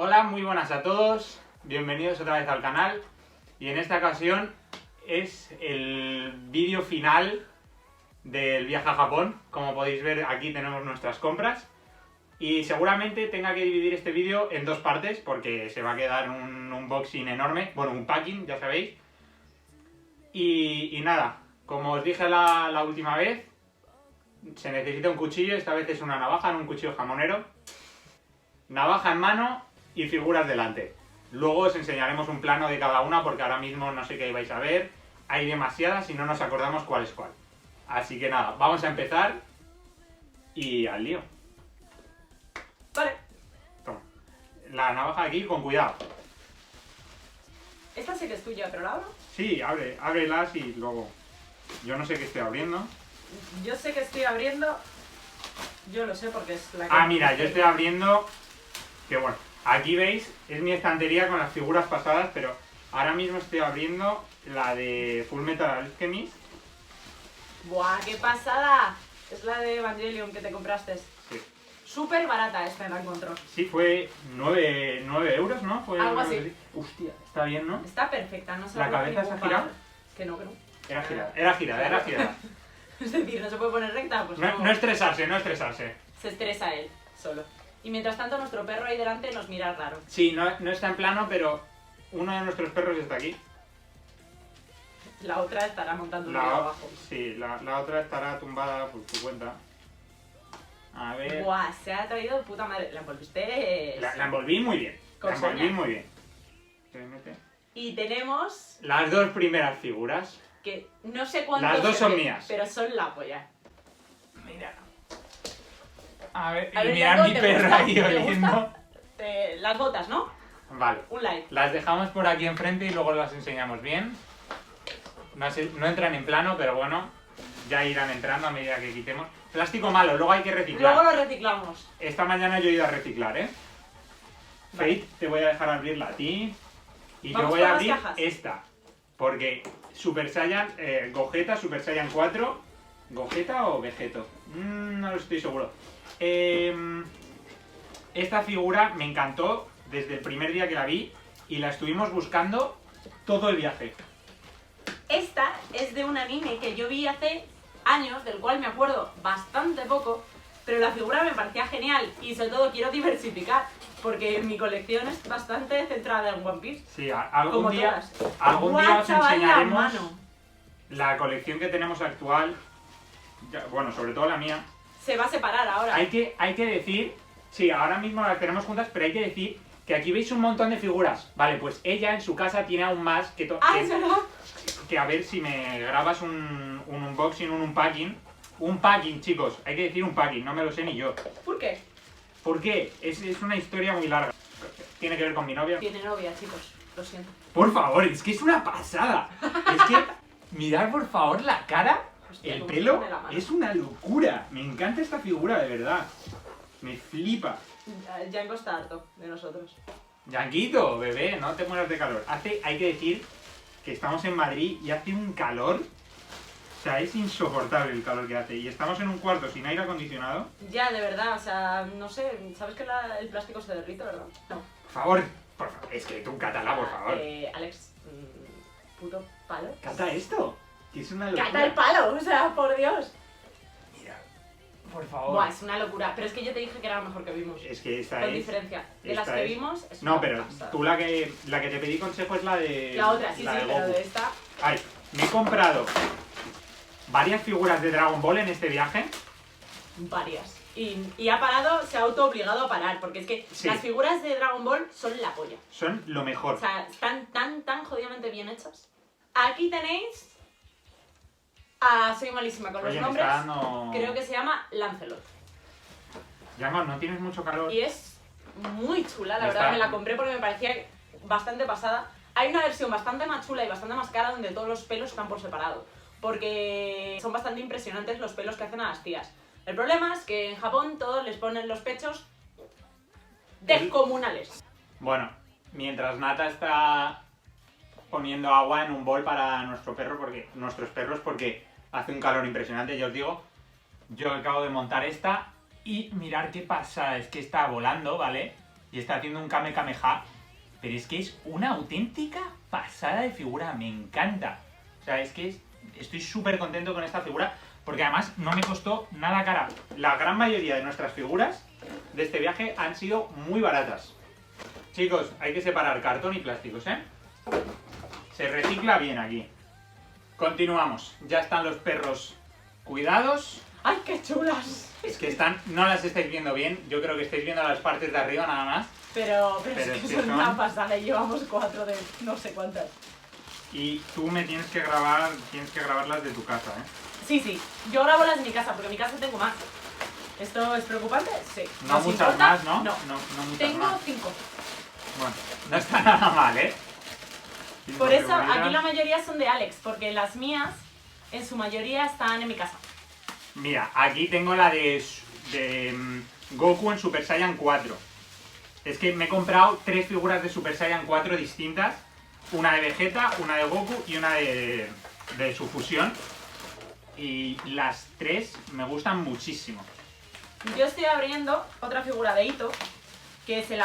Hola, muy buenas a todos, bienvenidos otra vez al canal y en esta ocasión es el vídeo final del viaje a Japón. Como podéis ver, aquí tenemos nuestras compras y seguramente tenga que dividir este vídeo en dos partes porque se va a quedar un unboxing enorme, bueno, un packing, ya sabéis. Y nada, como os dije la última vez, se necesita un cuchillo, esta vez es una navaja, no un cuchillo jamonero. Navaja en mano y figuras delante. Luego os enseñaremos un plano de cada una porque ahora mismo no sé qué vais a ver. Hay demasiadas y no nos acordamos cuál es cuál. Así que nada, vamos a empezar y al lío. Vale. Toma. La navaja aquí con cuidado. Esta sí que es tuya, pero la abro. Sí, ábrelas y luego... Yo no sé qué estoy abriendo. Yo sé que estoy abriendo. Yo lo sé porque es la que... Ah, mira, yo estoy abriendo... Que bueno, aquí veis, es mi estantería con las figuras pasadas, pero ahora mismo estoy abriendo la de Fullmetal Alchemist. ¡Buah, qué pasada! Es la de Evangelion que te compraste. Sí. Súper barata esta, la encontró. Sí, fue 9 euros, ¿no? Fue Algo así. Hostia, está bien, ¿no? Está perfecta, no se ¿La ha roto cabeza se ha ningún girado? palo. Que no, que no. Era girada. Es decir, no se puede poner recta, pues no. No estresarse, no estresarse. Se estresa él, solo. Y mientras tanto nuestro perro ahí delante nos mira raro. Sí, no está en plano, pero uno de nuestros perros está aquí. La otra estará montando un La, vídeo abajo. sí, la otra estará tumbada por su cuenta. A ver... Buah, se ha traído puta madre. La envolviste... La envolví muy bien. Con La envolví saña. muy bien. ¿Se mete? Y tenemos... Las dos primeras figuras. que no sé cuántos... Las dos se son ven, mías. Pero son la polla. Mira. A ver, A y ver, mirad Yango, mi ¿te perro gusta? ahí ¿Te oliendo. gusta? Las botas, ¿no? Vale. Un like. Las dejamos por aquí enfrente y luego las enseñamos bien. No entran en plano, pero bueno, ya irán entrando a medida que quitemos. Plástico malo, luego hay que reciclar. Luego lo reciclamos. Esta mañana yo he ido a reciclar, ¿eh? Vale. Fate, te voy a dejar abrirla a ti. Y yo Vamos voy con a las abrir cajas. esta. Porque Super Saiyan, Gogeta, Super Saiyan 4. ¿Gogeta o Vegeto? No lo estoy seguro. Esta figura me encantó desde el primer día que la vi. Y la estuvimos buscando todo el viaje. Esta es de un anime que yo vi hace años, del cual me acuerdo bastante poco, pero la figura me parecía genial y sobre todo quiero diversificar, porque mi colección es bastante centrada en One Piece. Sí, Como algún día todas. os Chaval, la enseñaremos mano. la colección que tenemos actual. Bueno, sobre todo la mía. Se va a separar ahora. Hay que decir, sí, ahora mismo las tenemos juntas, pero hay que decir que aquí veis un montón de figuras. Vale, pues ella en su casa tiene aún más que Es verdad. que a ver si me grabas un unboxing, un unpacking. Un packing, chicos, hay que decir un packing, no me lo sé ni yo. ¿Por qué? ¿Por qué? Es una historia muy larga. Tiene que ver con mi novia. Tiene novia, chicos, lo siento. Por favor, es que es una pasada. Es que, mirad por favor la cara, Hostia, el cómo pelo, se pone la mano. es una locura. Me encanta esta figura, de verdad. Me flipa. Django está harto de nosotros. Yanguito, bebé, no te mueras de calor. Hay que decir que estamos en Madrid y hace un calor. O sea, es insoportable el calor que hace. Y estamos en un cuarto sin aire acondicionado. Ya, de verdad, o sea, no sé, ¿sabes que el plástico se derrite, verdad? No. Por favor, es que tú cátala, por favor. Alex, puto palo. Cata esto, que es una locura. ¡Cata el palo! O sea, por Dios. Mira, por favor. Buah, es una locura. Pero es que yo te dije que era lo mejor que vimos. Es que esta Con es... diferencia. De esta las que es- vimos, es No, una pero pasada. tú la que te pedí consejo es la de... La otra, sí, la sí, de pero Goku. de esta, Ay, me he comprado varias figuras de Dragon Ball en este viaje. varias. Y ha parado, se ha auto-obligado a parar, porque es que Sí. las figuras de Dragon Ball son la polla. Son lo mejor. O sea, están tan jodidamente bien hechas. Aquí tenéis... soy malísima con Oye, los me nombres. está dando... Creo que se llama Lancelot. Yango, ¿no tienes mucho calor? Y es muy chula, la Está- verdad, me la compré porque me parecía bastante pasada. Hay una versión bastante más chula y bastante más cara donde todos los pelos están por separado, porque son bastante impresionantes los pelos que hacen a las tías. El problema es que en Japón todos les ponen los pechos descomunales. Bueno, mientras Nata está poniendo agua en un bol para nuestros perros porque hace un calor impresionante, ya os digo, yo acabo de montar esta y mirar qué pasa, es que está volando, ¿vale? y está haciendo un Kame Kameha, pero es que es una auténtica pasada de figura, me encanta. O sea, es que estoy súper contento con esta figura, porque además no me costó nada cara. La gran mayoría de nuestras figuras de este viaje han sido muy baratas. Chicos, hay que separar cartón y plásticos, ¿eh? Se recicla bien aquí. Continuamos. Ya están los perros cuidados. ¡Ay, qué chulas! Es que están, no las estáis viendo bien. Yo creo que estáis viendo las partes de arriba nada más. Pero es que son una pasada y llevamos 4 de no sé cuántas. Y tú me tienes que grabarlas de tu casa, ¿eh? Sí. Yo grabo las de mi casa, porque en mi casa tengo más. ¿Esto es preocupante? Sí. No ¿Os muchas importa? más, ¿no? No. No muchas Tengo más. 5. Bueno, no está nada mal, ¿eh? 5 Por eso figuritas. aquí la mayoría son de Alex, porque las mías en su mayoría están en mi casa. Mira, aquí tengo la de Goku en Super Saiyan 4. Es que me he comprado 3 figuras de Super Saiyan 4 distintas. Una de Vegeta, una de Goku y una de su fusión. Y las 3 me gustan muchísimo. Yo estoy abriendo otra figura de Ito, que se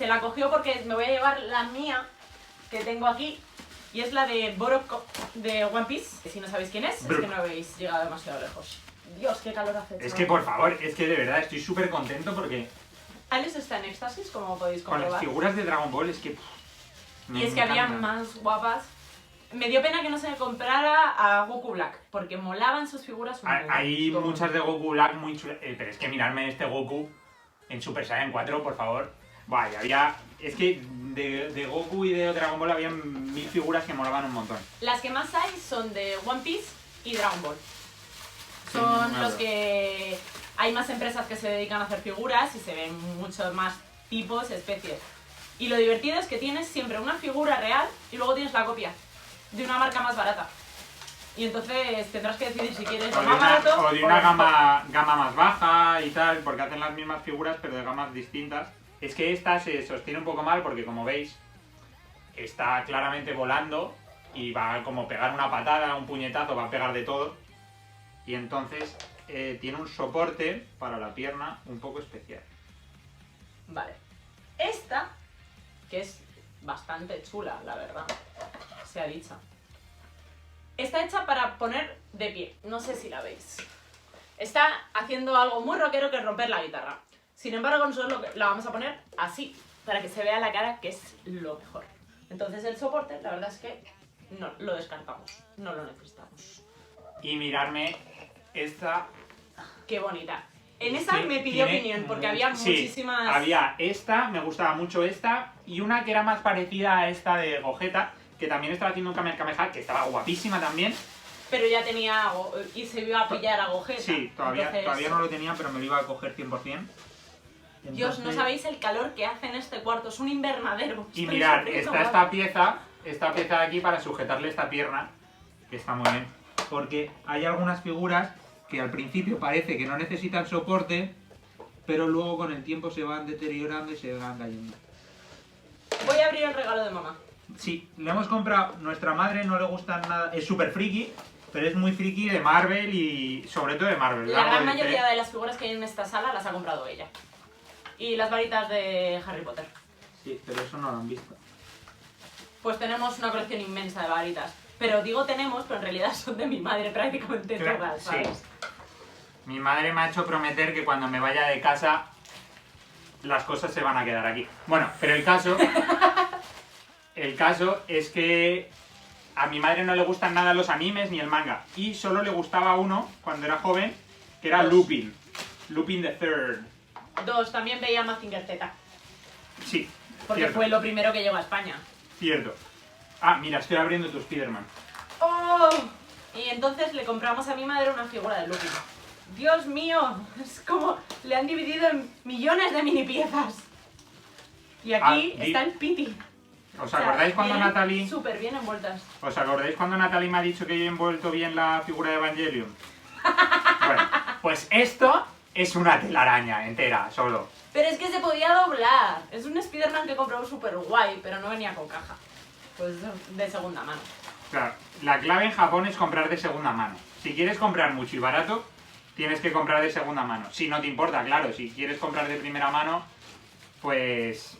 la cogió porque me voy a llevar la mía, que tengo aquí, y es la de Borok de One Piece. Si no sabéis quién es que no habéis llegado demasiado lejos. Dios, qué calor hace. Es que por favor, es que de verdad estoy súper contento porque Alex está en éxtasis, como podéis con comprobar. las figuras de Dragon Ball es que... Y es que había más guapas. Me dio pena que no se me comprara a Goku Black, porque molaban sus figuras un montón. Hay muchas de Goku Black muy chulas, pero es que miradme este Goku en Super Saiyan 4, por favor. Vaya, había... Es que de Goku y de Dragon Ball había 1000 figuras que molaban un montón. Las que más hay son de One Piece y Dragon Ball. Son los que... Hay más empresas que se dedican a hacer figuras y se ven muchos más tipos, especies. Y lo divertido es que tienes siempre una figura real y luego tienes la copia de una marca más barata. Y entonces tendrás que decidir si quieres lo más barato o de una gama más baja y tal, porque hacen las mismas figuras pero de gamas distintas. Es que esta se sostiene un poco mal porque, como veis, está claramente volando y va a como pegar una patada, un puñetazo, va a pegar de todo. Y entonces tiene un soporte para la pierna un poco especial. Vale. Esta, que es bastante chula, la verdad, se ha dicho. Está hecha para poner de pie. No sé si la veis. Está haciendo algo muy rockero que es romper la guitarra. Sin embargo, nosotros la vamos a poner así, para que se vea la cara, que es lo mejor. Entonces el soporte, la verdad es que no lo descartamos. No lo necesitamos. Y mirarme esta... Qué bonita. En esa me pidió opinión, porque había muchísimas... Había esta, me gustaba mucho esta, y una que era más parecida a esta de Gogeta, que también estaba haciendo un Kame Kameha, que estaba guapísima también. Pero ya tenía... y se iba a pillar a Gogeta. Sí, todavía no lo tenía, pero me lo iba a coger 100%. Entonces... Dios, no sabéis el calor que hace en este cuarto, es un invernadero. Y mirad, está esta pieza de aquí para sujetarle esta pierna, que está muy bien. Porque hay algunas figuras que al principio parece que no necesitan soporte, pero luego con el tiempo se van deteriorando y se van cayendo. Voy a abrir el regalo de mamá. Sí, le hemos comprado, nuestra madre no le gusta nada, es súper friki, pero es muy friki de Marvel y sobre todo de Marvel. La gran mayoría de las figuras que hay en esta sala las ha comprado ella. Y las varitas de Harry Potter. Sí, pero eso no lo han visto. Pues tenemos una colección inmensa de varitas. Pero digo tenemos, pero en realidad son de mi madre prácticamente todas, ¿sabes? Sí. Mi madre me ha hecho prometer que cuando me vaya de casa las cosas se van a quedar aquí. Bueno, pero el caso es que a mi madre no le gustan nada los animes ni el manga. Y solo le gustaba uno cuando era joven, que era Lupin. Lupin the Third. 2, también veía Mazinger Z. Sí, porque cierto. fue lo primero que llegó a España. Cierto. Ah, mira, estoy abriendo tu Spider-Man. ¡Oh! Y entonces le compramos a mi madre una figura de Lupin. ¡Dios mío! Es como... le han dividido en millones de mini piezas. Y aquí está el Pity. ¿Os acordáis cuando Natalie... súper bien envueltas. ¿Os acordáis cuando Natalie me ha dicho que yo he envuelto bien la figura de Evangelion? Bueno, pues esto es una telaraña entera, solo. Pero es que se podía doblar. Es un Spider-Man que compró súper guay, pero no venía con caja. Pues de segunda mano. Claro, la clave en Japón es comprar de segunda mano. Si quieres comprar mucho y barato, tienes que comprar de segunda mano. Si no te importa, claro, si quieres comprar de primera mano, pues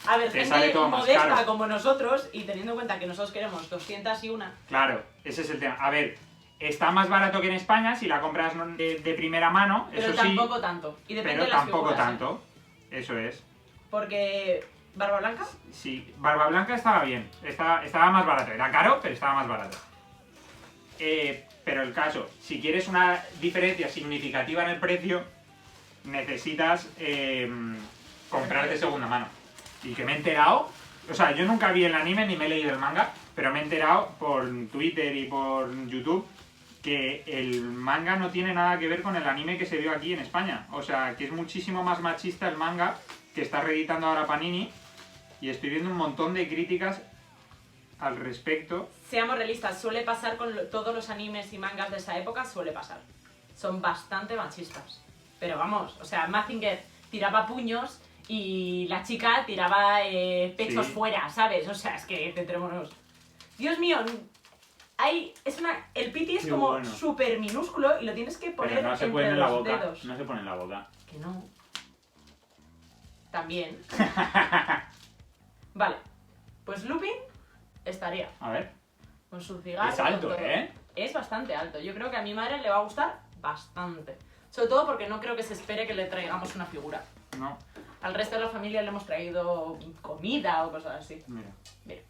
A ver, te sale gente todo más modesta caro. como nosotros, y teniendo en cuenta que nosotros queremos 201, Claro, ese es el tema. A ver, está más barato que en España si la compras de primera mano, pero eso sí, tampoco tanto. Y depende pero de las tampoco figuras, tanto. Eso es. Porque Barba Blanca, Sí, Barba Blanca estaba bien, estaba más barato. Era caro, pero estaba más barato. Pero el caso, si quieres una diferencia significativa en el precio, necesitas comprar de segunda mano. Y que me he enterado, o sea, yo nunca vi el anime ni me he leído el manga, pero me he enterado por Twitter y por YouTube que el manga no tiene nada que ver con el anime que se vio aquí en España. O sea, que es muchísimo más machista el manga que está reeditando ahora Panini, y estoy viendo un montón de críticas al respecto. seamos realistas, suele pasar con todos los animes y mangas de esa época, suele pasar. Son bastante machistas. Pero vamos, o sea, Mazinger tiraba puños y la chica tiraba pechos Sí. fuera, ¿sabes? O sea, es que centrémonos. Dios mío, el piti es Qué como bueno. súper minúsculo y lo tienes que poner Pero no se entre pone en la los boca. dedos. No se pone en la boca. Que no. También. Vale. Pues Lupin estaría A ver. con su cigarro. Es alto, con todo. ¿eh? Es bastante alto. Yo creo que a mi madre le va a gustar bastante. Sobre todo porque no creo que se espere que le traigamos una figura. No, Al resto de la familia le hemos traído comida o cosas así. mira. Mira.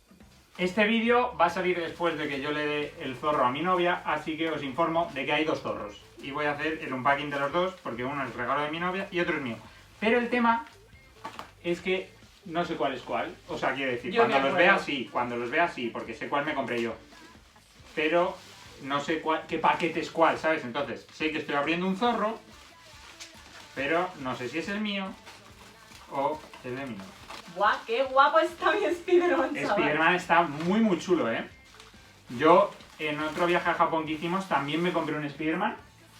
Este vídeo va a salir después de que yo le dé el zorro a mi novia, así que os informo de que hay dos zorros. Y voy a hacer el unpacking de los dos, porque uno es el regalo de mi novia y otro es mío. Pero el tema es que no sé cuál es cuál. O sea, quiero decir, Yo cuando me los vea acuerdo. sí, cuando los vea sí, porque sé cuál me compré yo. Pero no sé qué paquete es cuál, ¿sabes? Entonces, sé que estoy abriendo un zorro, pero no sé si es el mío o el de mi novia. ¡Guau! ¡Qué guapo está mi Spider-Man, chaval! Spider-Man está muy chulo, ¿eh? Yo, en otro viaje a Japón que hicimos, también me compré un Spider-Man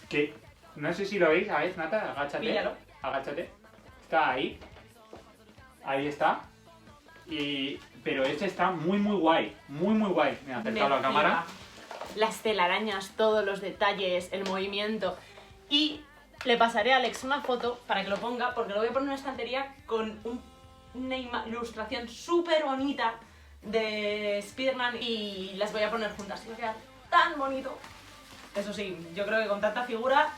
que, no sé si lo veis, a ver, Nata, agáchate. Píllalo. Agáchate. Está ahí. Ahí está. Pero este está muy guay. Muy guay. Me he acercado a la cámara. flipa. Las telarañas, todos los detalles, el movimiento. Y le pasaré a Alex una foto para que lo ponga, porque lo voy a poner en una estantería con una ilustración súper bonita de Spider-Man y las voy a poner juntas. Y va a quedar tan bonito. Eso sí, yo creo que con tanta figura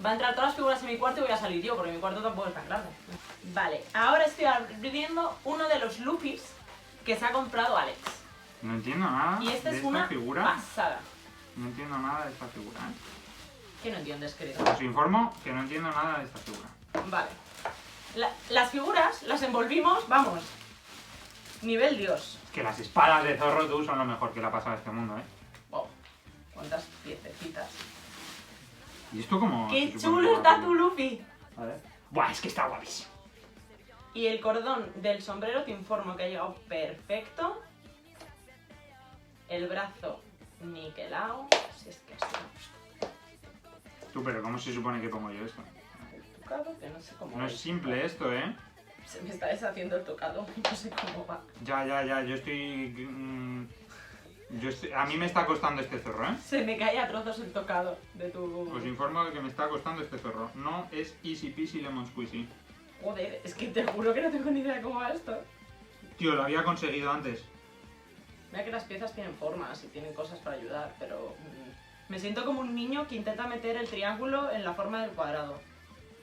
va a entrar todas las figuras en mi cuarto y voy a salir yo, porque mi cuarto tampoco es tan grande. Vale, ahora estoy abriendo uno de los Lupis que se ha comprado Alex. No entiendo nada Y esta de es esta una figura. pasada. No entiendo nada de esta figura, ¿eh? ¿Qué no entiendes, querido? Os informo que no entiendo nada de esta figura. Vale. Las figuras las envolvimos, vamos, nivel Dios. Que las espadas de Zorro tú son lo mejor que le ha pasado a este mundo, ¿eh? Wow, cuántas piececitas. ¿Y esto como ¡Qué chulo está tu Luffy! A ver. Buah, es que está guapísimo. Y el cordón del sombrero te informo que ha llegado perfecto. El brazo niquelado. Si es que así me gusta. Tú, pero ¿cómo se supone que pongo yo esto? El tocado, que no sé cómo No va. es simple esto, ¿eh? Se me está deshaciendo el tocado, no sé cómo va. Ya, yo estoy... a mí me está costando este zorro, ¿eh? Se me cae a trozos el tocado de tu... Os informo de que me está costando este zorro. No es easy peasy lemon squeezy. Joder, es que te juro que no tengo ni idea de cómo va esto. Tío, lo había conseguido antes. Mira que las piezas tienen formas y tienen cosas para ayudar, pero me siento como un niño que intenta meter el triángulo en la forma del cuadrado.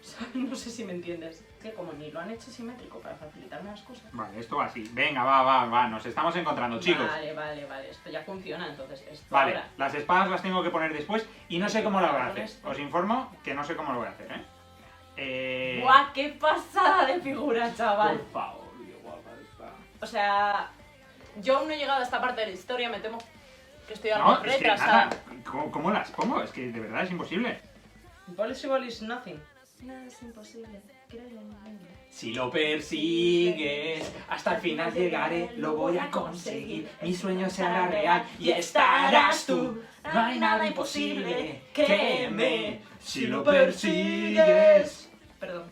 O sea, no sé si me entiendes. Es que como ni lo han hecho simétrico para facilitarme las cosas. Vale, esto va así. Venga, va. Nos estamos encontrando, chicos. Vale. Esto ya funciona, entonces esto Vale, ahora. las espadas las tengo que poner después y no sé cómo lo voy a Con hacer. esto. Os informo que no sé cómo lo voy a hacer, ¡Buah, qué pasada de figura, chaval! Por favor, qué guapa está. O sea, yo aún no he llegado a esta parte de la historia, me temo que estoy algo No, es que retrasada. nada. ¿Cómo las pongo? Es que de verdad es imposible. Impossible is nothing. Nada es imposible, créelo en mí. Si lo persigues, hasta el final llegaré, lo voy a conseguir. Mi sueño se hará real y estarás tú. No hay nada imposible que me. Si lo persigues. Perdón.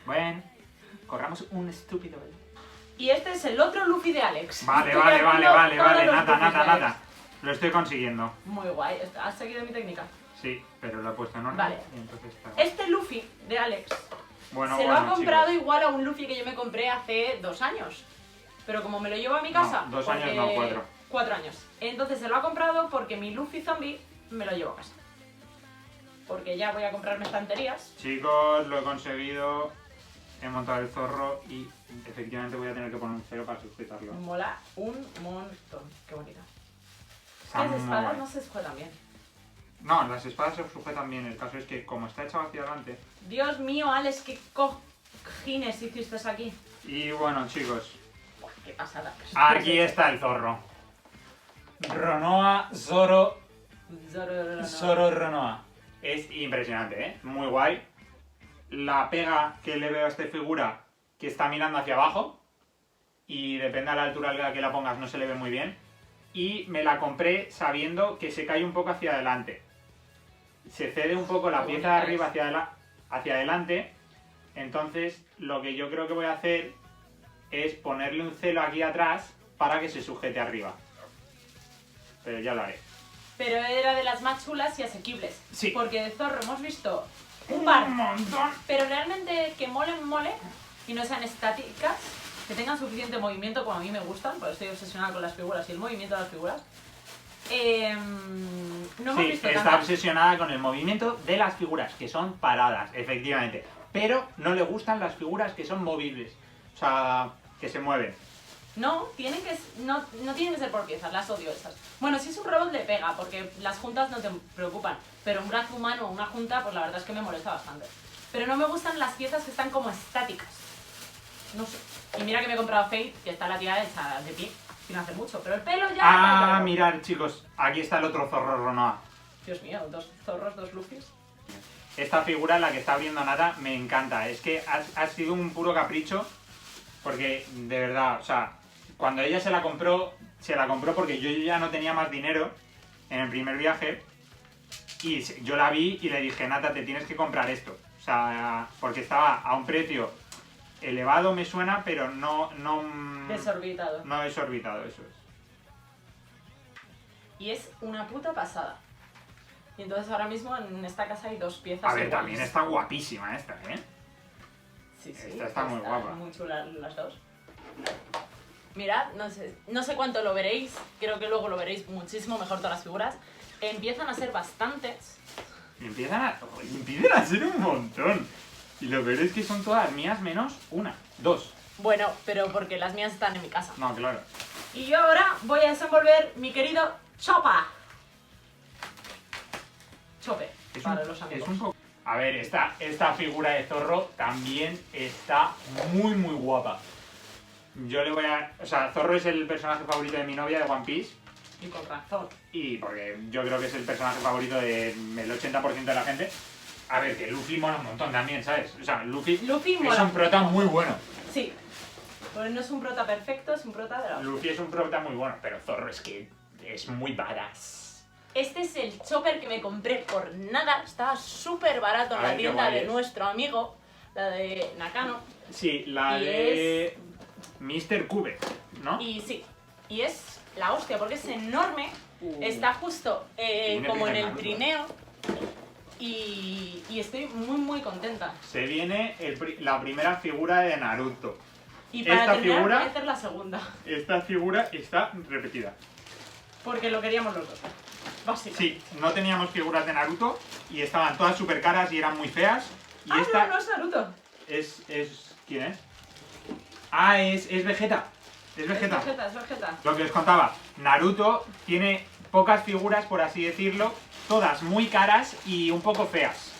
Bueno, corramos un estúpido. Y este es el otro Luffy de Alex. Vale, Estoy vale. haciendo todos los Nata. Luffys de Alex. Lo estoy consiguiendo. Muy guay, has seguido mi técnica. Sí, pero lo he puesto en orden. Vale. Y entonces está... Este Luffy de Alex Bueno, Se lo ha comprado chicos. igual a un Luffy que yo me compré hace 2 años. Pero como me lo llevo a mi casa... No, 2 años no, 4. 4 años. Entonces se lo ha comprado porque mi Luffy zombie me lo llevo a casa. Porque ya voy a comprarme estanterías. Chicos, lo he conseguido. He montado el zorro y efectivamente voy a tener que poner un 0 para sujetarlo. Mola un montón. Qué bonito. Está Las muy espadas guay. no se sujetan bien. No, las espadas se sujetan bien. El caso es que como está echado hacia adelante. Dios mío, Alex, qué cojines hiciste aquí. Y bueno, chicos, Buah, qué pasada. aquí está el zorro. Ronoa Zoro Ronoa. Es impresionante, ¿eh? Muy guay. La pega que le veo a esta figura que está mirando hacia abajo. Y depende de la altura a la que la pongas, no se le ve muy bien. Y me la compré sabiendo que se cae un poco hacia adelante. Se cede un poco la Qué pieza de bonita arriba es. hacia adelante. Entonces, lo que yo creo que voy a hacer es ponerle un celo aquí atrás para que se sujete arriba. Pero ya lo haré. Pero era de las más chulas y asequibles. Sí. Porque de Zorro hemos visto un par. Un montón. Pero realmente que mole y no sean estáticas, que tengan suficiente movimiento como a mí me gustan, porque estoy obsesionada con las figuras y el movimiento de las figuras. No hemos Sí, visto está tantas. obsesionada con el movimiento de las figuras, que son paradas, efectivamente. Pero no le gustan las figuras que son movibles. O sea, que se mueven. No, no tienen que ser por piezas, las odio esas. Bueno, si es un robot le pega, porque las juntas no te preocupan. Pero un brazo humano o una junta, pues la verdad es que me molesta bastante. Pero no me gustan las piezas que están como estáticas. No sé. Y mira que me he comprado Fate, que está la tía hecha de pie, sin hacer mucho. Pero el pelo ya... Ah, mirad, chicos, aquí está el otro zorro Ronoa. Dios mío, 2 zorros, 2 Luffys. Esta figura, la que está abriendo Nata, me encanta. Es que ha sido un puro capricho. Porque, de verdad, o sea, cuando ella se la compró porque yo ya no tenía más dinero en el primer viaje. Y yo la vi y le dije, Nata, te tienes que comprar esto. O sea, porque estaba a un precio elevado, me suena, pero no Desorbitado. no desorbitado, eso es. Y es una puta pasada. Y entonces ahora mismo en esta casa hay 2 piezas A ver, iguales. también está guapísima esta, ¿eh? Sí, sí, Esta está muy guapa. muy chulas las dos. Mirad, no sé cuánto lo veréis, creo que luego lo veréis muchísimo mejor todas las figuras. Empiezan a ser bastantes. Y empiezan a ser un montón. Y lo peor es que son todas mías menos una, 2. Bueno, pero porque las mías están en mi casa. No, claro. Y yo ahora voy a desenvolver mi querido Chopper. Chopper, para los amigos. Es un poco... A ver, esta figura de zorro también está muy, muy guapa. Yo le voy a... O sea, Zorro es el personaje favorito de mi novia de One Piece. Y con razón. Y porque yo creo que es el personaje favorito del 80% de la gente. A ver, que Luffy mola un montón también, ¿sabes? O sea, Luffy es mola un prota muy bueno. Sí. Pues no es un prota perfecto, es un prota de la... Luffy es un prota muy bueno, pero Zorro es que es muy badass. Este es el Chopper que me compré por nada. Estaba súper barato en A la ver, qué tienda guay de es. nuestro amigo, la de Nakano. Sí, la Y de Mr. Cube, ¿no? Y sí, y es la hostia porque es enorme. Está justo Tiene como en pinta de el Naruto. trineo. Y estoy muy, muy contenta. Se viene la primera figura de Naruto. Y para Esta terminar figura- voy a hacer la segunda. Esta figura está repetida. Porque lo queríamos los dos. Básicamente. Sí, no teníamos figuras de Naruto y estaban todas súper caras y eran muy feas. Y esta no es Naruto. es... ¿Quién es? Ah, es Vegeta. Es Vegeta. Es Vegeta. Lo que os contaba, Naruto tiene pocas figuras, por así decirlo, todas muy caras y un poco feas.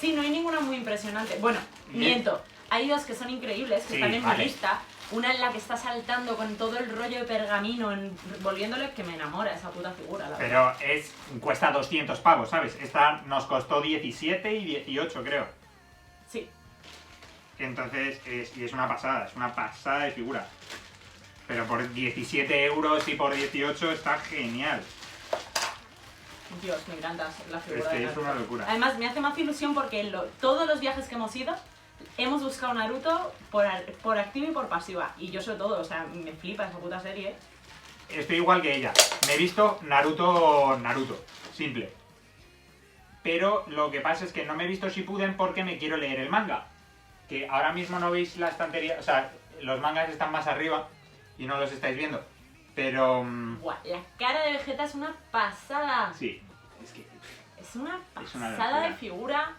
Sí, no hay ninguna muy impresionante. Bueno, Bien. miento. Hay 2 que son increíbles, que Sí, están en vale. mi lista. Una en la que está saltando con todo el rollo de pergamino envolviéndole, que me enamora esa puta figura, la verdad. Pero cuesta 200 pavos, ¿sabes? Esta nos costó 17 y 18, creo. Sí. Entonces, es una pasada de figura. Pero por 17 euros y por 18 está genial. Dios, me encanta la figura Es que de es Naruto. una locura. Además, me hace más ilusión porque todos los viajes que hemos ido, hemos buscado Naruto por activa y por pasiva. Y yo sobre todo, o sea, me flipa esa puta serie. Estoy igual que ella. Me he visto Naruto, simple. Pero lo que pasa es que no me he visto Shippuden porque me quiero leer el manga. que ahora mismo no veis la estantería, o sea, los mangas están más arriba y no los estáis viendo, pero... Buah, la cara de Vegeta es una pasada. sí, es que... Es una Es una pasada locura. de figura.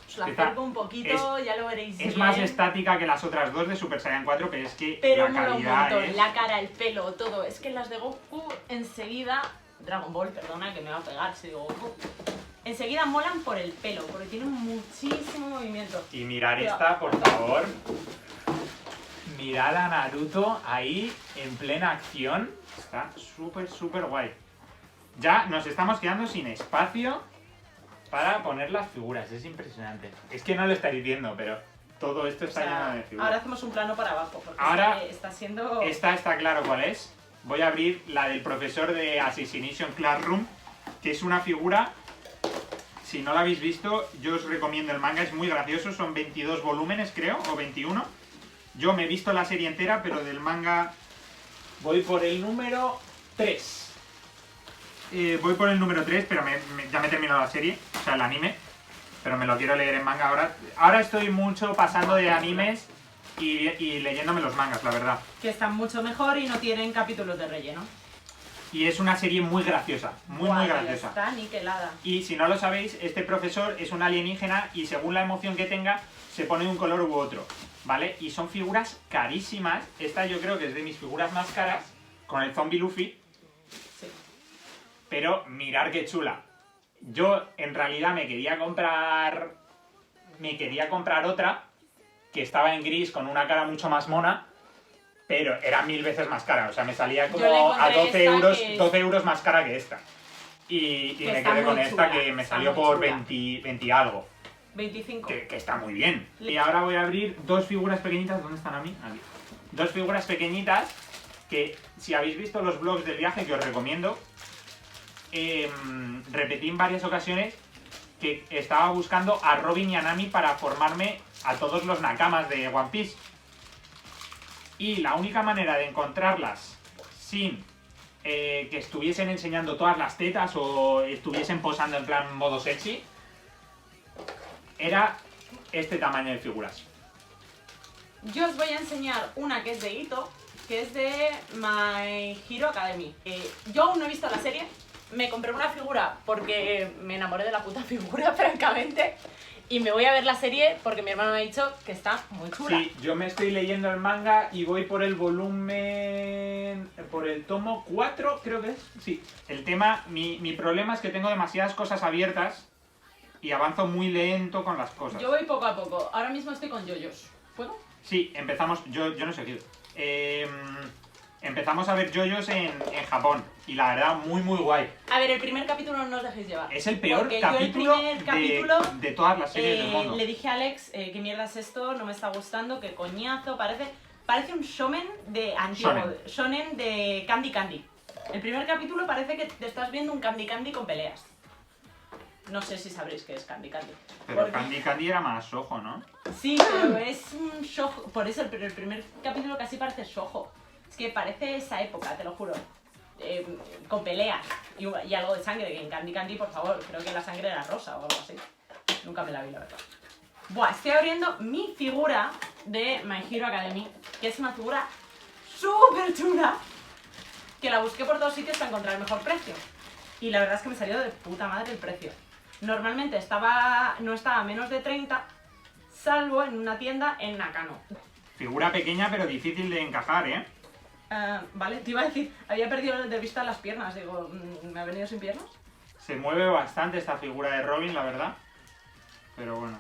Os la Está- acerco un poquito, ya lo veréis Es bien. más estática que las otras dos de Super Saiyan 4, pero es que Pero la mola un calidad montón, es... la cara, el pelo, todo. Es que las de Goku enseguida... Dragon Ball, perdona, que me va a pegar si digo Goku. Enseguida molan por el pelo, porque tienen muchísimo movimiento. Y mirar Pero- esta, por favor. Mirad a Naruto ahí en plena acción. Está súper, súper guay. Ya nos estamos quedando sin espacio para poner las figuras. Es impresionante. Es que no lo estáis viendo, pero todo esto O está sea, lleno de figuras. ahora hacemos un plano para abajo, porque Ahora- es que está siendo... Esta está claro cuál es. Voy a abrir la del profesor de Assassination Classroom, que es una figura... Si no la habéis visto, yo os recomiendo el manga, es muy gracioso, son 22 volúmenes creo, o 21. Yo me he visto la serie entera, pero del manga voy por el número 3. Voy por el número 3, pero ya me he terminado la serie, o sea, el anime. Pero me lo quiero leer en manga ahora. Ahora estoy mucho pasando de animes y leyéndome los mangas, la verdad. Que están mucho mejor y no tienen capítulos de relleno. Y es una serie muy graciosa, muy Buah, tío, graciosa. Está niquelada. Y si no lo sabéis, este profesor es un alienígena y según la emoción que tenga, se pone un color u otro, ¿vale? Y son figuras carísimas. Esta yo creo que es de mis figuras más caras, con el Zombie Luffy. Sí. Pero mirar qué chula. Yo en realidad me quería comprar otra que estaba en gris con una cara mucho más mona, pero era 1000 veces más cara. O sea, me salía Yo le como a encontré 12 esta euros, que es- 12 euros más cara que esta. Y Que me está quedé con muy esta chula, que me está salió muy por chula. 20 y algo. 25. Que está muy bien. Y ahora voy a abrir dos figuras pequeñitas. ¿Dónde están a mí? Aquí. Dos figuras pequeñitas que, si habéis visto los vlogs del viaje, que os recomiendo, repetí en varias ocasiones que estaba buscando a Robin y a Nami para formarme a todos los nakamas de One Piece. Y la única manera de encontrarlas sin que estuviesen enseñando todas las tetas o estuviesen posando en plan modo sexy era este tamaño de figuras. Yo os voy a enseñar una que es de Ito, que es de My Hero Academy. Yo aún no he visto la serie, me compré una figura porque me enamoré de la puta figura, francamente, y me voy a ver la serie porque mi hermano me ha dicho que está muy chula. Sí, yo me estoy leyendo el manga y voy por el volumen... por el tomo 4, creo que es. Sí, el tema... Mi problema es que tengo demasiadas cosas abiertas y avanzo muy lento con las cosas. Yo voy poco a poco, ahora mismo estoy con yoyos. ¿Puedo? Sí, empezamos... Yo no sé qué. Empezamos a ver yoyos en Japón y la verdad muy guay. A ver, el primer capítulo no os dejéis llevar. Es el peor Porque yo el capítulo, primer capítulo, de todas las series del mundo. Le dije a Alex, ¿qué mierda es esto? No me está gustando, qué coñazo, parece un shonen de antiguo, shonen de Candy Candy. El primer capítulo parece que te estás viendo un Candy Candy con peleas. No sé si sabréis qué es Candy Candy. Pero Porque- Candy era más ojo, ¿no? Sí, pero es un shoujo, por eso el primer capítulo casi parece shoujo. Es que parece esa época, te lo juro. Con peleas y algo de sangre, que en Candy Candy, por favor, creo que la sangre era rosa o algo así. Nunca me la vi, la verdad. Buah, estoy abriendo mi figura de My Hero Academy, que es una figura súper chula, que la busqué por todos sitios para encontrar el mejor precio. Y la verdad es que me salió de puta madre el precio. Normalmente no estaba a menos de 30, salvo en una tienda en Nakano. Figura pequeña pero difícil de encajar, ¿eh? Vale, te iba a decir, había perdido de vista las piernas, digo, ¿me ha venido sin piernas? Se mueve bastante esta figura de Robin, la verdad. Pero bueno,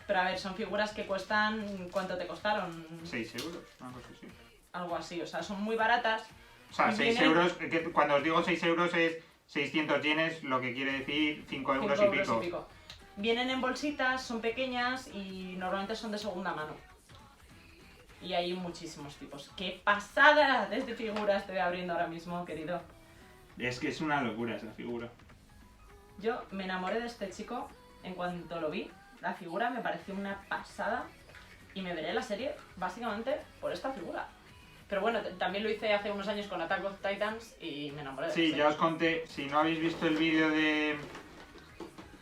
Pero a ver, son figuras que cuestan, ¿cuánto te costaron? 6 euros, una cosa así. Algo así, o sea, son muy baratas. O sea, Y 6 vienen- euros, que cuando os digo 6 euros es 600 yenes, lo que quiere decir 5 euros, 5 y euros pico. Vienen en bolsitas, son pequeñas y normalmente son de segunda mano. Y hay muchísimos tipos. ¡Qué pasada de figuras estoy abriendo ahora mismo, querido! Es que es una locura esa figura. Yo me enamoré de este chico en cuanto lo vi. La figura me pareció una pasada y me veré la serie básicamente por esta figura. Pero bueno, también lo hice hace unos años con Attack of Titans y me enamoré de Sí, la ya os conté, si no habéis visto el vídeo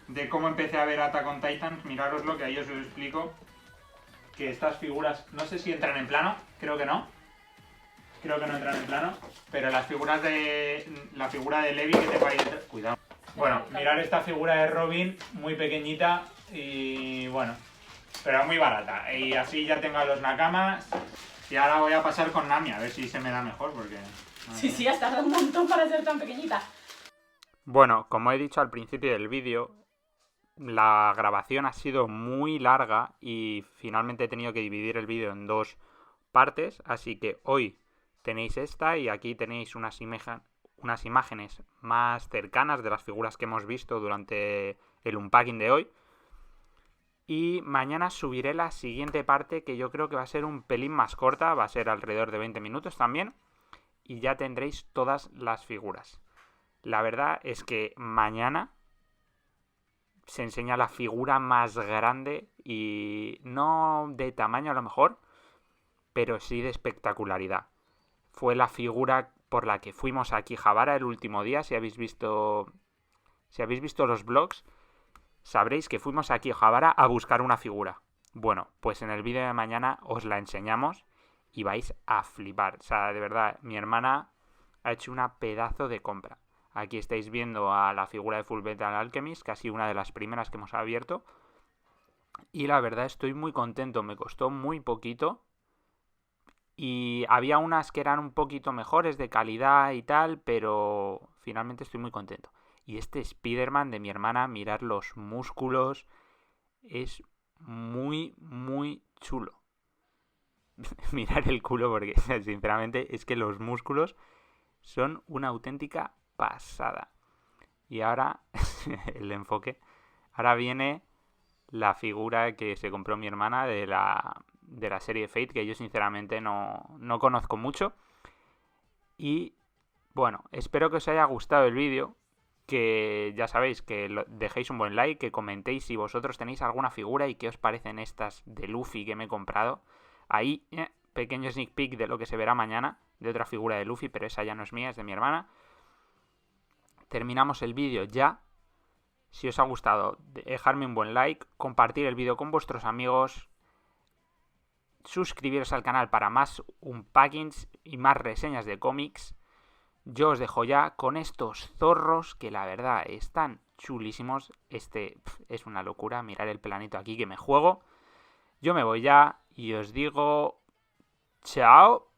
de cómo empecé a ver Attack on Titans, mirároslo, que ahí os lo explico. que estas figuras, no sé si entran en plano, creo que no. Creo que no entran en plano, pero las figuras de... la figura de Levi que tengo ahí dentro... Cuidado. Bueno, mirar esta figura de Robin, muy pequeñita y bueno, pero muy barata. Y así ya tengo a los Nakamas y ahora voy a pasar con Nami, a ver si se me da mejor porque... Sí, has tardado un montón para ser tan pequeñita. Bueno, como he dicho al principio del vídeo, la grabación ha sido muy larga y finalmente he tenido que dividir el vídeo en 2 partes, así que hoy tenéis esta y aquí tenéis unas imágenes más cercanas de las figuras que hemos visto durante el unpacking de hoy. Y mañana subiré la siguiente parte, que yo creo que va a ser un pelín más corta, va a ser alrededor de 20 minutos también, y ya tendréis todas las figuras. La verdad es que mañana se enseña la figura más grande y no de tamaño a lo mejor, pero sí de espectacularidad. Fue la figura por la que fuimos a Akihabara el último día. Si habéis visto los vlogs, sabréis que fuimos a Akihabara a buscar una figura. Bueno, pues en el vídeo de mañana os la enseñamos y vais a flipar. O sea, de verdad, mi hermana ha hecho una pedazo de compra. Aquí estáis viendo a la figura de Fullmetal Alchemist, casi una de las primeras que hemos abierto. Y la verdad estoy muy contento, me costó muy poquito. Y había unas que eran un poquito mejores de calidad y tal, pero finalmente estoy muy contento. Y este Spider-Man de mi hermana, mirad los músculos, es muy, muy chulo. Mirar el culo porque sinceramente es que los músculos son una auténtica pasada. Y ahora el enfoque, ahora viene la figura que se compró mi hermana de la serie Fate, que yo sinceramente no conozco mucho. Y bueno, espero que os haya gustado el vídeo, que ya sabéis que dejéis un buen like, que comentéis si vosotros tenéis alguna figura y qué os parecen estas de Luffy que me he comprado. Ahí, pequeño sneak peek de lo que se verá mañana, de otra figura de Luffy, pero esa ya no es mía, es de mi hermana. Terminamos el vídeo ya. Si os ha gustado, dejadme un buen like, compartir el vídeo con vuestros amigos, suscribiros al canal para más unpackings y más reseñas de cómics. Yo os dejo ya con estos zorros que la verdad están chulísimos. Este es una locura, mirad el planito aquí que me juego. Yo me voy ya y os digo chao.